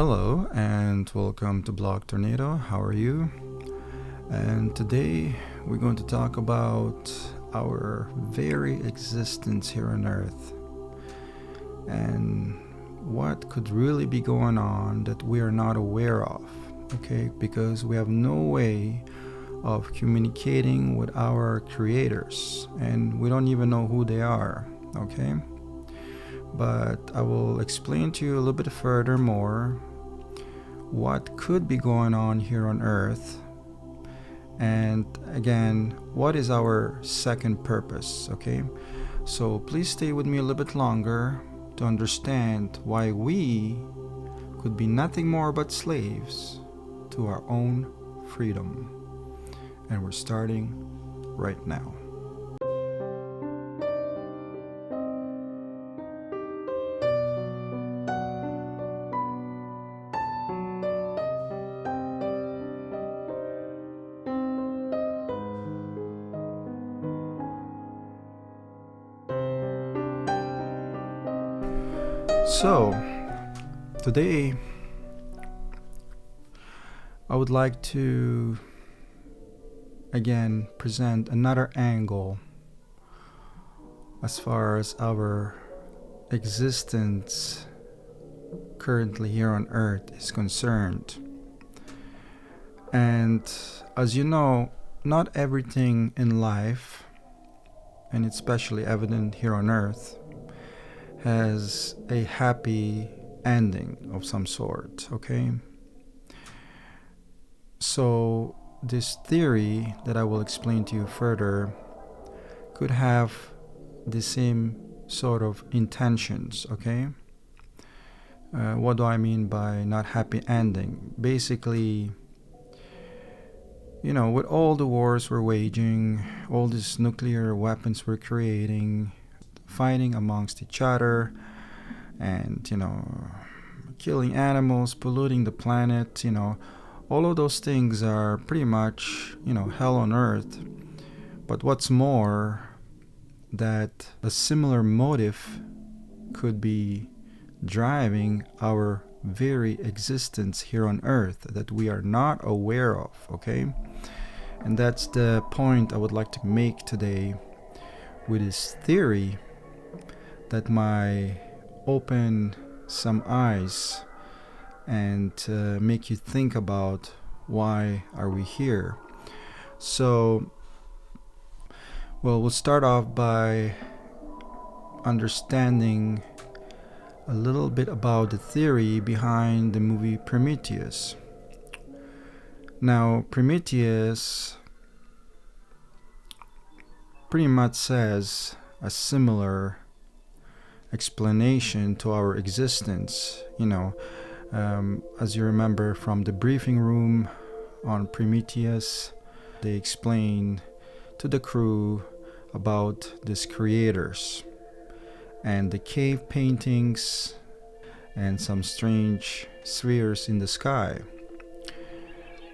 Hello and welcome to Blog Tornado. How are you? And today we're going to talk about our very existence here on Earth and what could really be going on that we are not aware of, okay? Because we have no way of communicating with our creators and we don't even know who they are, okay? But I will explain to you a little bit further more what could be going on here on Earth, and again, what is our second purpose, okay? So please stay with me a little bit longer to understand why we could be nothing more but slaves to our own freedom. And we're starting right now. So, today I would like to again present another angle as far as our existence currently here on Earth is concerned. And as you know, not everything in life, and it's especially evident here on Earth, has a happy ending of some sort, okay? So this theory that I will explain to you further could have the same sort of intentions, okay? What do I mean by not happy ending? Basically, with all the wars we're waging, all these nuclear weapons we're creating, fighting amongst each other, and killing animals, polluting the planet, all of those things are pretty much hell on earth. But what's more, that a similar motive could be driving our very existence here on earth that we are not aware of, okay? And that's the point I would like to make today with this theory that might open some eyes and make you think about why are we here. So, we'll start off by understanding a little bit about the theory behind the movie Prometheus. Now, Prometheus pretty much says a similar explanation to our existence. As you remember from the briefing room on Prometheus, they explain to the crew about these creators and the cave paintings and some strange spheres in the sky,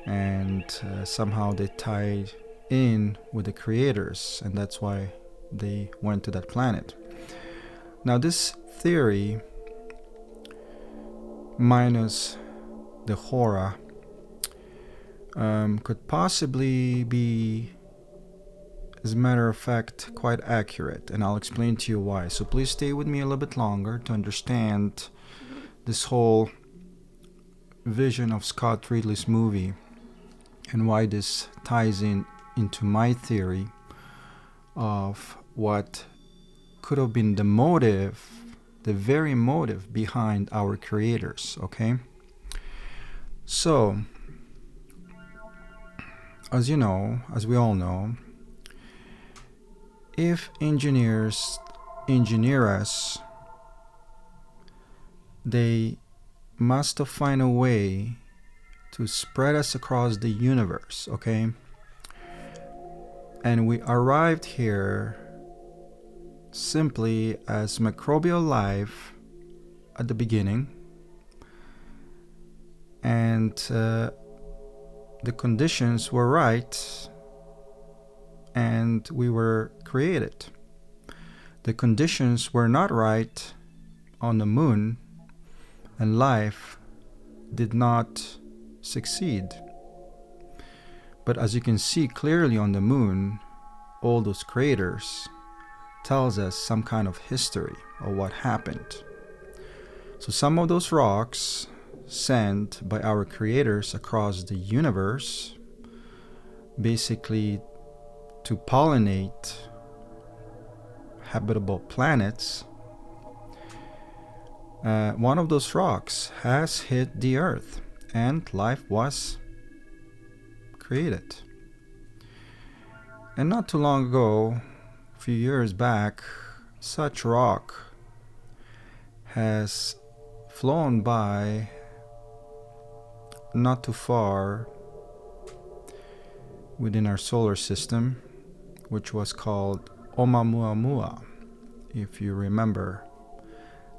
and somehow they tied in with the creators, and that's why they went to that planet. Now, this theory, minus the horror, could possibly be, as a matter of fact, quite accurate, and I'll explain to you why. So please stay with me a little bit longer to understand this whole vision of Scott Ridley's movie and why this ties into my theory of what could have been the motive, the very motive behind our creators, okay? So, as you know, as we all know, if engineers engineer us, they must have find a way to spread us across the universe, okay? And we arrived here simply as microbial life at the beginning, and the conditions were right and we were created. The conditions were not right on the moon, and life did not succeed. But as you can see clearly on the moon, all those craters tells us some kind of history of what happened. So some of those rocks sent by our creators across the universe, basically to pollinate habitable planets, one of those rocks has hit the earth and life was created. And not too long ago, a few years back, such rock has flown by not too far within our solar system, which was called Oumuamua, if you remember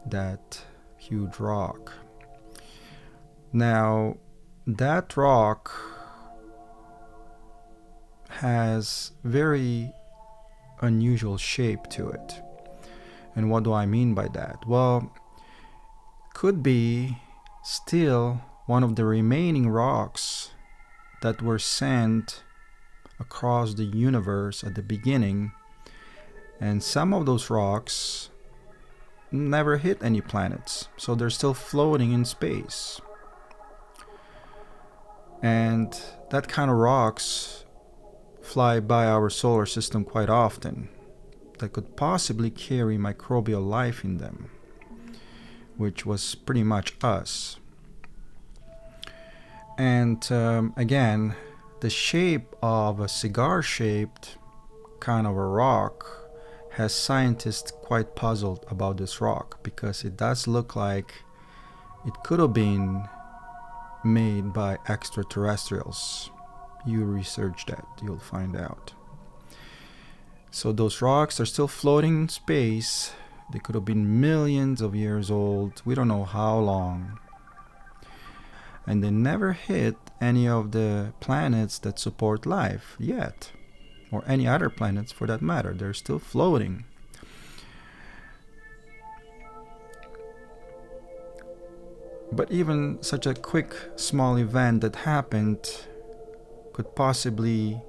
that huge rock. Now, that rock has very unusual shape to it. And what do I mean by that? Well, could be still one of the remaining rocks that were sent across the universe at the beginning, and some of those rocks never hit any planets, so they're still floating in space. And that kind of rocks fly by our solar system quite often that could possibly carry microbial life in them, which was pretty much us. And again, the shape of a cigar-shaped kind of a rock has scientists quite puzzled about this rock, because it does look like it could have been made by extraterrestrials. You research that, you'll find out. So those rocks are still floating in space. They could have been millions of years old. We don't know how long. And they never hit any of the planets that support life yet, or any other planets for that matter. They're still floating. But even such a quick, small event that happened could possibly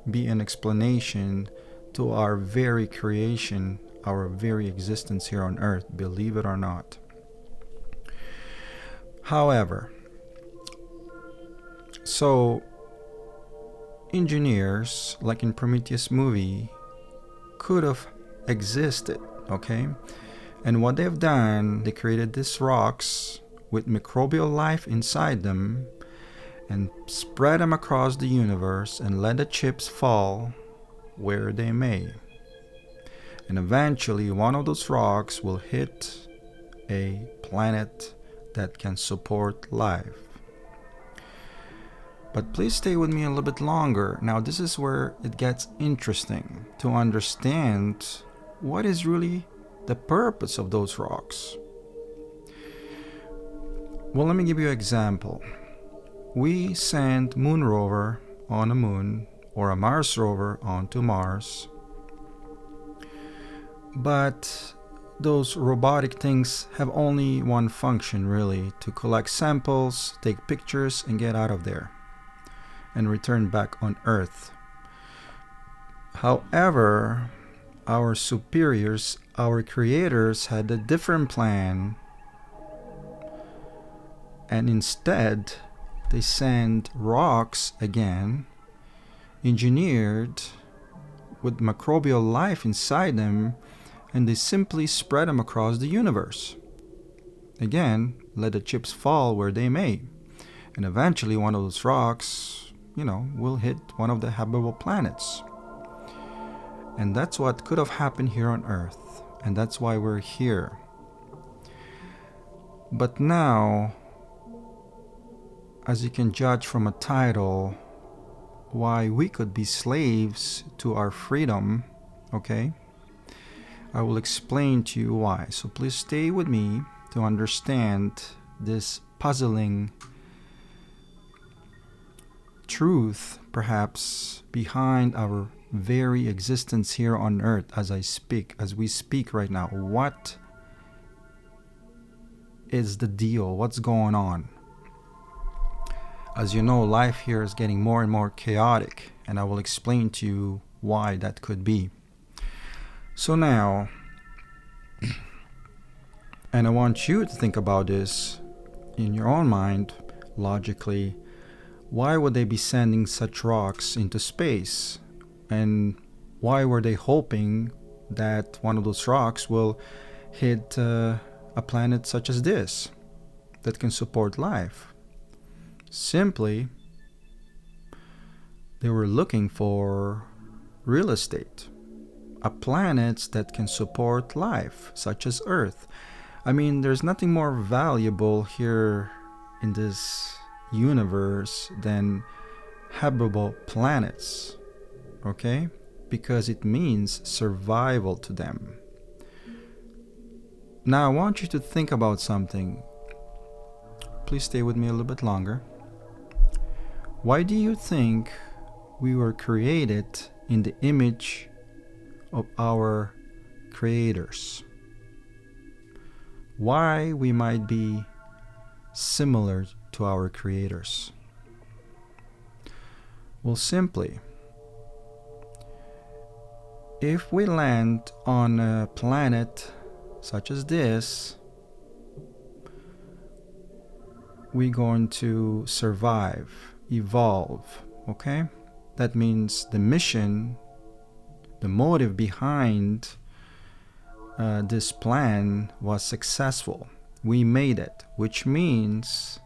be an explanation to our very creation, our very existence here on Earth, believe it or not. However, so engineers, like in Prometheus movie, could have existed, okay? And what they've done, they created these rocks with microbial life inside them and spread them across the universe and let the chips fall where they may. And eventually one of those rocks will hit a planet that can support life. But please stay with me a little bit longer. Now this is where it gets interesting to understand what is really the purpose of those rocks. Well, let me give you an example. We send moon rover on a moon, or a Mars rover onto Mars. But those robotic things have only one function, really, to collect samples, take pictures, and get out of there and return back on Earth. However, our superiors, our creators, had a different plan, and instead they sent rocks again, engineered with microbial life inside them, and they simply spread them across the universe. Again, let the chips fall where they may, and eventually one of those rocks, will hit one of the habitable planets. And that's what could have happened here on Earth, and that's why we're here. But now, as you can judge from a title, why we could be slaves to our freedom, okay? I will explain to you why. So please stay with me to understand this puzzling truth, perhaps, behind our very existence here on Earth as we speak right now. What is the deal? What's going on? As you know, life here is getting more and more chaotic, and I will explain to you why that could be. So now, and I want you to think about this in your own mind, logically. Why would they be sending such rocks into space? And why were they hoping that one of those rocks will hit a planet such as this that can support life? Simply, they were looking for real estate, a planet that can support life, such as Earth. I mean, there's nothing more valuable here in this universe than habitable planets, okay? Because it means survival to them. Now, I want you to think about something. Please stay with me a little bit longer. Why do you think we were created in the image of our creators? Why we might be similar to our creators? Well, simply, if we land on a planet such as this, we're going to survive, evolve, okay? That means the mission, the motive behind this plan was successful. We made it, which means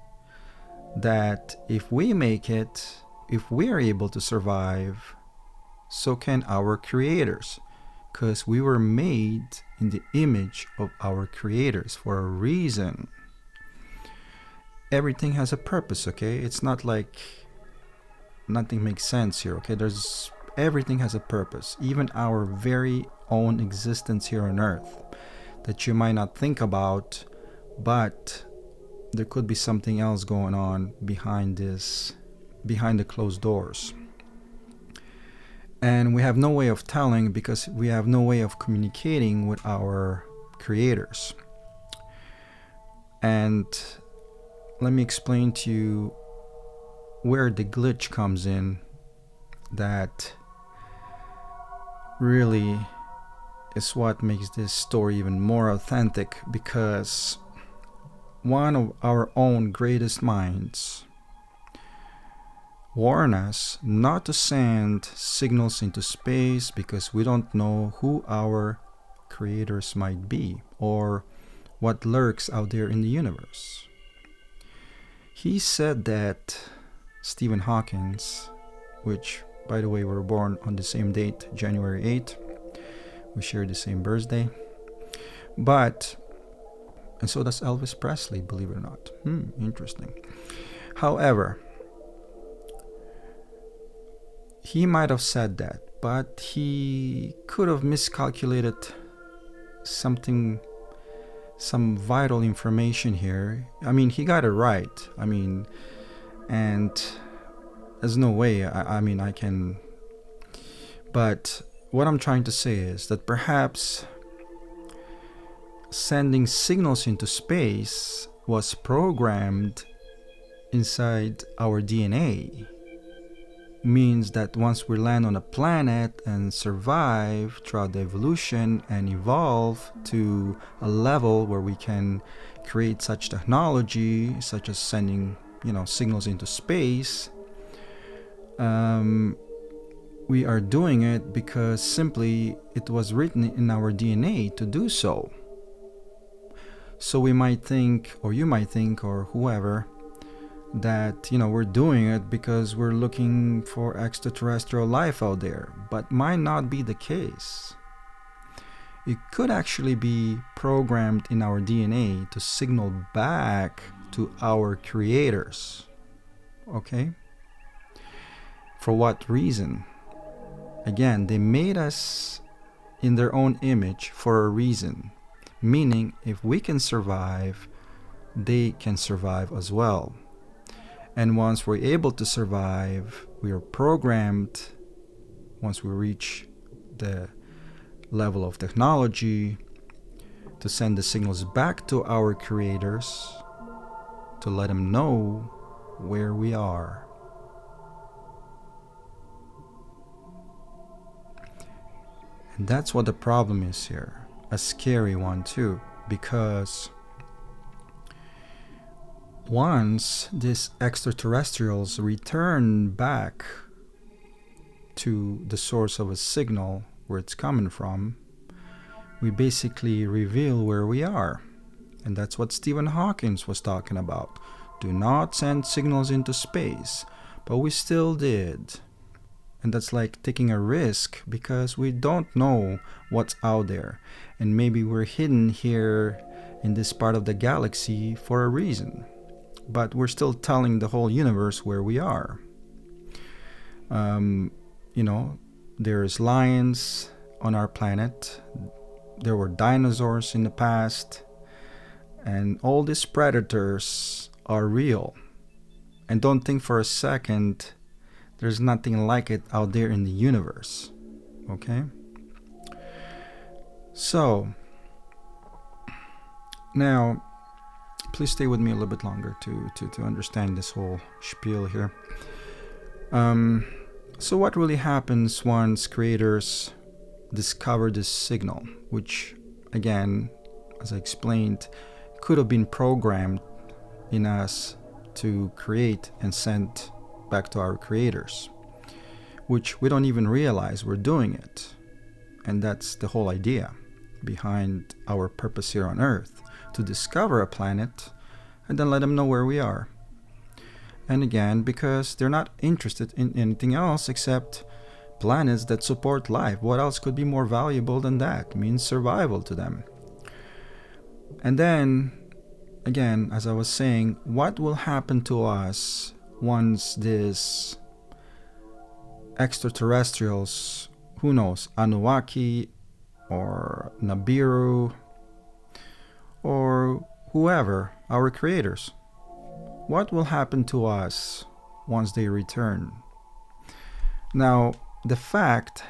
that if we make it, if we are able to survive, so can our creators, because we were made in the image of our creators for a reason. Everything has a purpose, okay? It's not like nothing makes sense here, okay? Everything has a purpose, even our very own existence here on Earth that you might not think about, but there could be something else going on behind the closed doors. And we have no way of telling because we have no way of communicating with our creators. And let me explain to you where the glitch comes in that really is what makes this story even more authentic, because one of our own greatest minds warn us not to send signals into space because we don't know who our creators might be or what lurks out there in the universe. He said that Stephen Hawking, which by the way were born on the same date, January 8th, we share the same birthday, and so does Elvis Presley, believe it or not. Interesting. However, he might have said that, but he could have miscalculated something, some vital information here. I mean, he got it right. I mean, and there's no way, I can. But what I'm trying to say is that perhaps sending signals into space was programmed inside our DNA. Means that once we land on a planet and survive throughout the evolution and evolve to a level where we can create such technology, such as sending, signals into space, we are doing it because simply it was written in our DNA to do so. So we might think, or you might think, or whoever, that we're doing it because we're looking for extraterrestrial life out there, but might not be the case. It could actually be programmed in our DNA to signal back to our creators. Okay? For what reason? Again, they made us in their own image for a reason, meaning if we can survive, they can survive as well. And once we're able to survive, we are programmed, once we reach the level of technology, to send the signals back to our creators to let them know where we are. And that's what the problem is here. A scary one too, because once these extraterrestrials return back to the source of a signal where it's coming from, we basically reveal where we are. And that's what Stephen Hawking was talking about. Do not send signals into space. But we still did. And that's like taking a risk because we don't know what's out there. And maybe we're hidden here in this part of the galaxy for a reason. But we're still telling the whole universe where we are. There's lions on our planet. There were dinosaurs in the past. And all these predators are real. And don't think for a second there's nothing like it out there in the universe. Okay? So, now, please stay with me a little bit longer to understand this whole spiel here. So what really happens once creators discover this signal, which, again, as I explained, could have been programmed in us to create and send back to our creators, which we don't even realize we're doing it. And that's the whole idea behind our purpose here on Earth, to discover a planet and then let them know where we are. And again, because they're not interested in anything else except planets that support life. What else could be more valuable than that? It means survival to them. And then, again, as I was saying, what will happen to us once this extraterrestrials, who knows, Annuaki or Nibiru or whoever, our creators, what will happen to us once they return? Now, the fact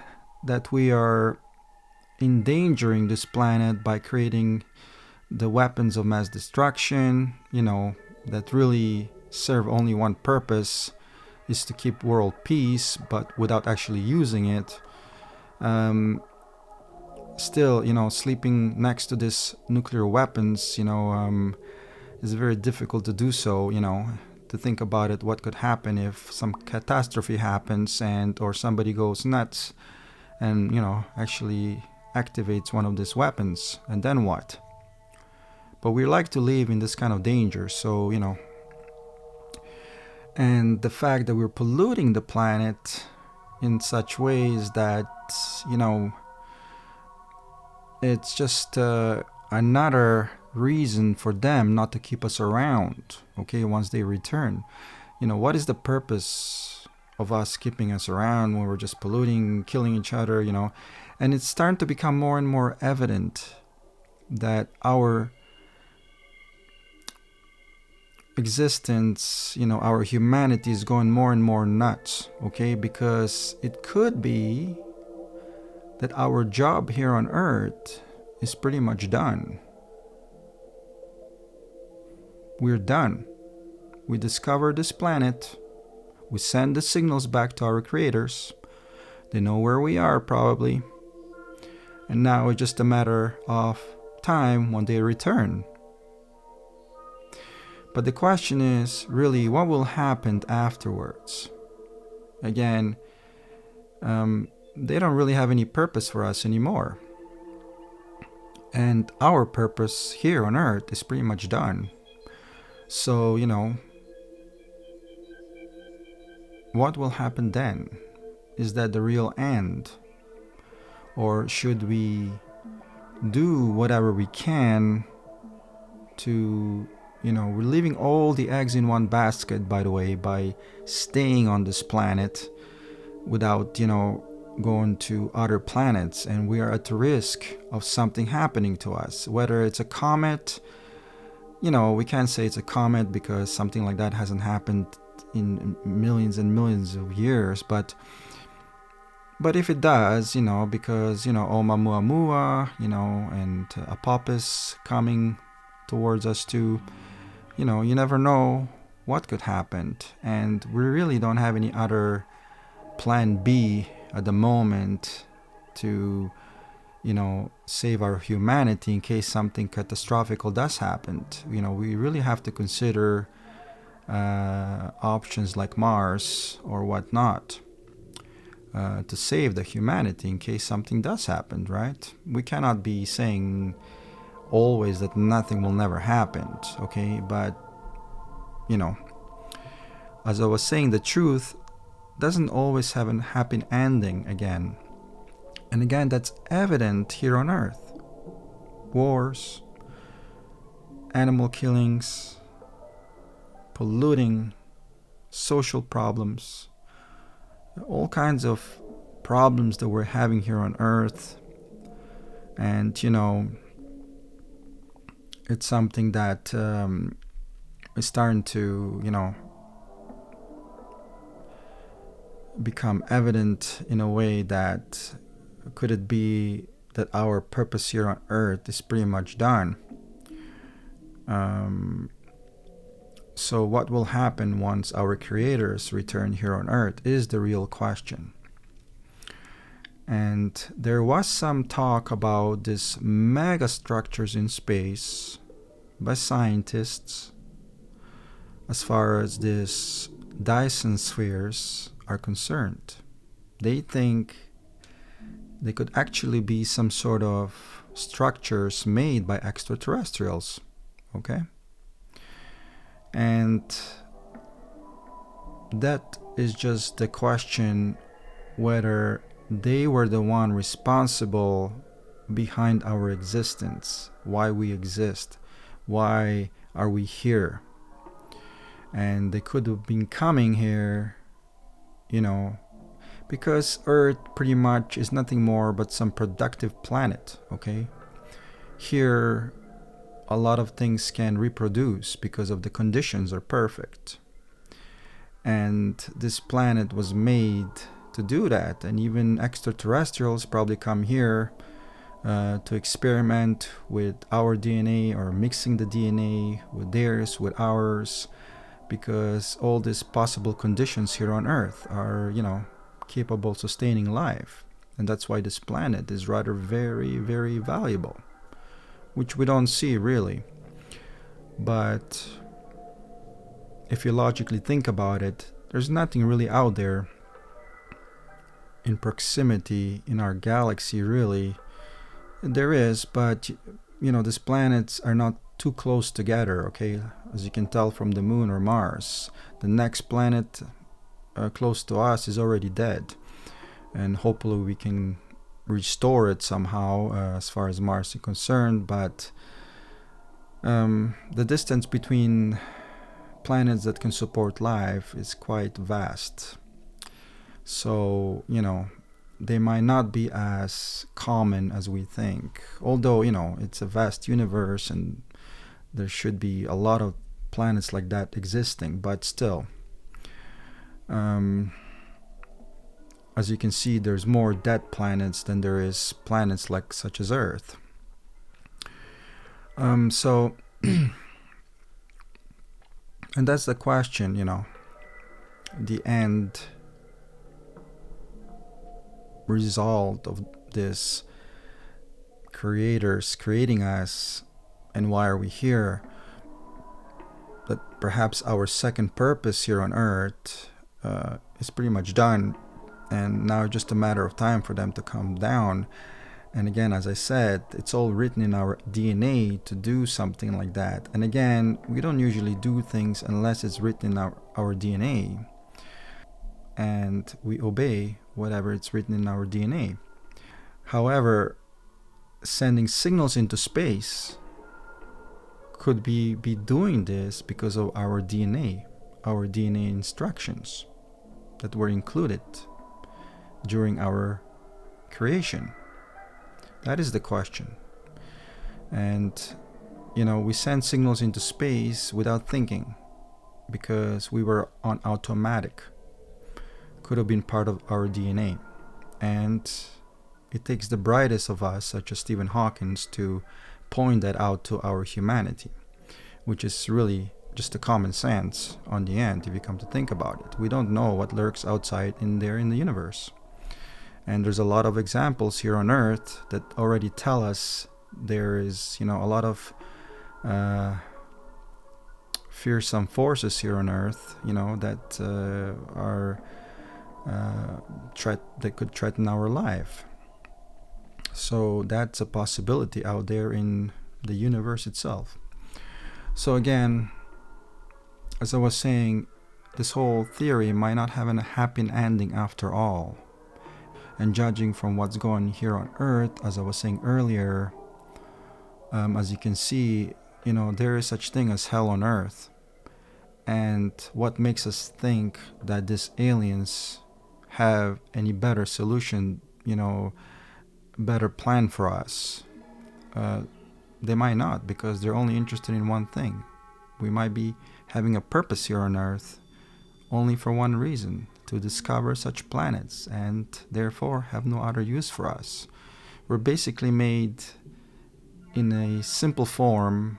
that we are endangering this planet by creating the weapons of mass destruction, that really serve only one purpose, is to keep world peace, but without actually using it. Still, sleeping next to these nuclear weapons, is very difficult to do so, to think about it, what could happen if some catastrophe happens or somebody goes nuts and, actually activates one of these weapons, and then what? But we like to live in this kind of danger, so, and the fact that we're polluting the planet in such ways that, it's just another reason for them not to keep us around, okay, once they return. What is the purpose of us keeping us around when we're just polluting, killing each other, And it's starting to become more and more evident that our existence, our humanity is going more and more nuts, okay? Because it could be that our job here on Earth is pretty much done. We're done. We discovered this planet. We send the signals back to our creators. They know where we are, probably. And now it's just a matter of time when they return. But the question is, really, what will happen afterwards? Again, they don't really have any purpose for us anymore. And our purpose here on Earth is pretty much done. So, what will happen then? Is that the real end? Or should we do whatever we can to, we're leaving all the eggs in one basket, by the way, by staying on this planet without, going to other planets, and we are at the risk of something happening to us, whether it's a comet. We can't say it's a comet because something like that hasn't happened in millions and millions of years, but if it does, because, Oumuamua, and Apophis coming towards us too, you never know what could happen, and we really don't have any other plan B at the moment to, save our humanity in case something catastrophic does happen. We really have to consider options like Mars or whatnot to save the humanity in case something does happen, right? We cannot be saying always that nothing will never happen, okay? But, as I was saying, the truth doesn't always have a happy ending again. And again, that's evident here on Earth. Wars, animal killings, polluting, social problems, all kinds of problems that we're having here on Earth. And, it's something that is starting to, become evident in a way that could it be that our purpose here on Earth is pretty much done. So what will happen once our creators return here on Earth is the real question. And there was some talk about these mega structures in space by scientists as far as these Dyson spheres are concerned. They think they could actually be some sort of structures made by extraterrestrials, okay? And that is just the question whether they were the one responsible behind our existence, why we exist, why are we here. And they could have been coming here, because Earth pretty much is nothing more but some productive planet, okay? Here, a lot of things can reproduce because of the conditions are perfect. And this planet was made to do that. And even extraterrestrials probably come here to experiment with our DNA or mixing the DNA with theirs, with ours, because all these possible conditions here on Earth are, capable of sustaining life. And that's why this planet is rather very, very valuable, which we don't see really. But if you logically think about it, there's nothing really out there in proximity in our galaxy, really. There is, but these planets are not too close together, okay? As you can tell from the moon or Mars, the next planet close to us is already dead, and hopefully we can restore it somehow as far as Mars is concerned. But the distance between planets that can support life is quite vast. So, they might not be as common as we think. Although, it's a vast universe and there should be a lot of planets like that existing, but still. As you can see, there's more dead planets than there is planets like such as Earth. So, and that's the question, the end result of this creators creating us, and why are we here? That perhaps our second purpose here on Earth is pretty much done, and now just a matter of time for them to come down. And again, as I said, it's all written in our DNA to do something like that. And again, we don't usually do things unless it's written in our DNA, and we obey whatever it's written in our DNA. However, sending signals into space could be doing this because of our DNA instructions that were included during our creation. That is the question. And, we send signals into space without thinking because we were on automatic. Could have been part of our DNA. And it takes the brightest of us, such as Stephen Hawking, to point that out to our humanity, which is really just a common sense on the end if you come to think about it. We don't know what lurks outside in there in the universe. And there's a lot of examples here on Earth that already tell us there is, a lot of fearsome forces here on Earth, that are that could threaten our life. So that's a possibility out there in the universe itself. So again, as I was saying, this whole theory might not have a happy ending after all. And judging from what's going on here on Earth, as I was saying earlier, as you can see, there is such thing as hell on Earth. And what makes us think that these aliens have any better solution, better plan for us? They might not, because they're only interested in one thing. We might be having a purpose here on Earth only for one reason, to discover such planets, and therefore have no other use for us. We're basically made in a simple form.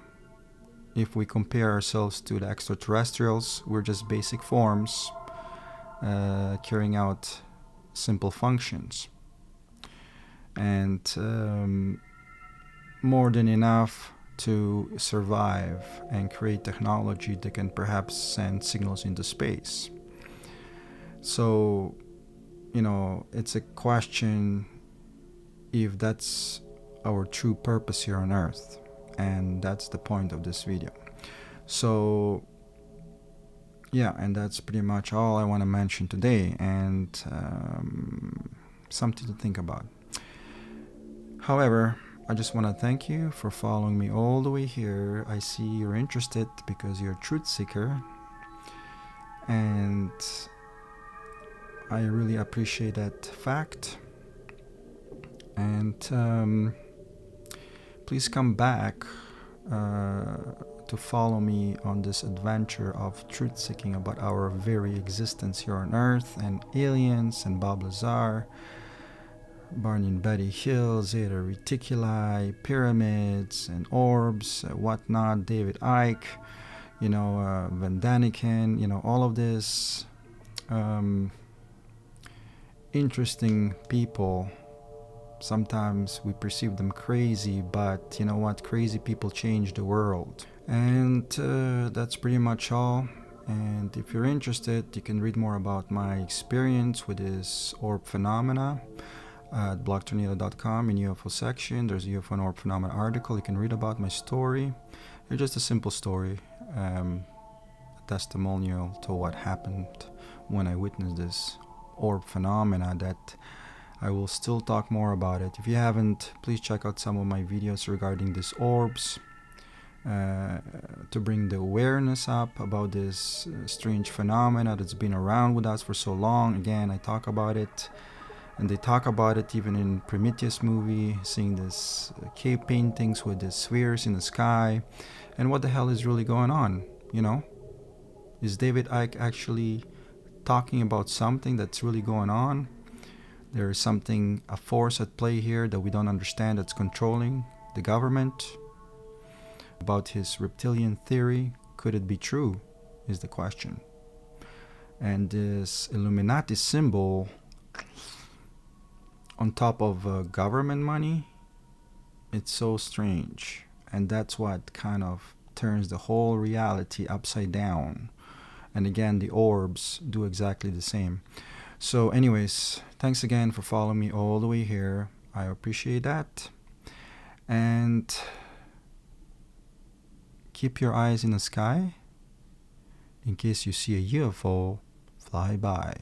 If we compare ourselves to the extraterrestrials, we're just basic forms carrying out simple functions. And more than enough to survive and create technology that can perhaps send signals into space. So, it's a question if that's our true purpose here on Earth. And that's the point of this video. So, yeah, and that's pretty much all I want to mention today, and something to think about. However, I just want to thank you for following me all the way here. I see you're interested because you're a truth seeker, and I really appreciate that fact. And please come back to follow me on this adventure of truth seeking about our very existence here on Earth, and aliens, and Bob Lazar, Barney and Betty Hill, Zeta Reticuli, pyramids and orbs, whatnot, David Icke, Van Daniken, all of this interesting people. Sometimes we perceive them crazy, but you know what? Crazy people change the world. And that's pretty much all. And if you're interested, you can read more about my experience with this orb phenomena at blogtornado.com in UFO section. There's a UFO and orb phenomena article. You can read about my story. It's just a simple story, a testimonial to what happened when I witnessed this orb phenomena, that I will still talk more about it. If you haven't, please check out some of my videos regarding these orbs, to bring the awareness up about this strange phenomena that's been around with us for so long. Again, I talk about it, and they talk about it even in Prometheus movie, seeing this cave paintings with the spheres in the sky. And what the hell is really going on? Is David Icke actually talking about something that's really going on? There is something, a force at play here that we don't understand, that's controlling the government. About his reptilian theory, could it be true, is the question. And this Illuminati symbol on top of government money, it's so strange. And that's what kind of turns the whole reality upside down. And again, the orbs do exactly the same. So anyways, thanks again for following me all the way here. I appreciate that. And keep your eyes in the sky in case you see a UFO fly by.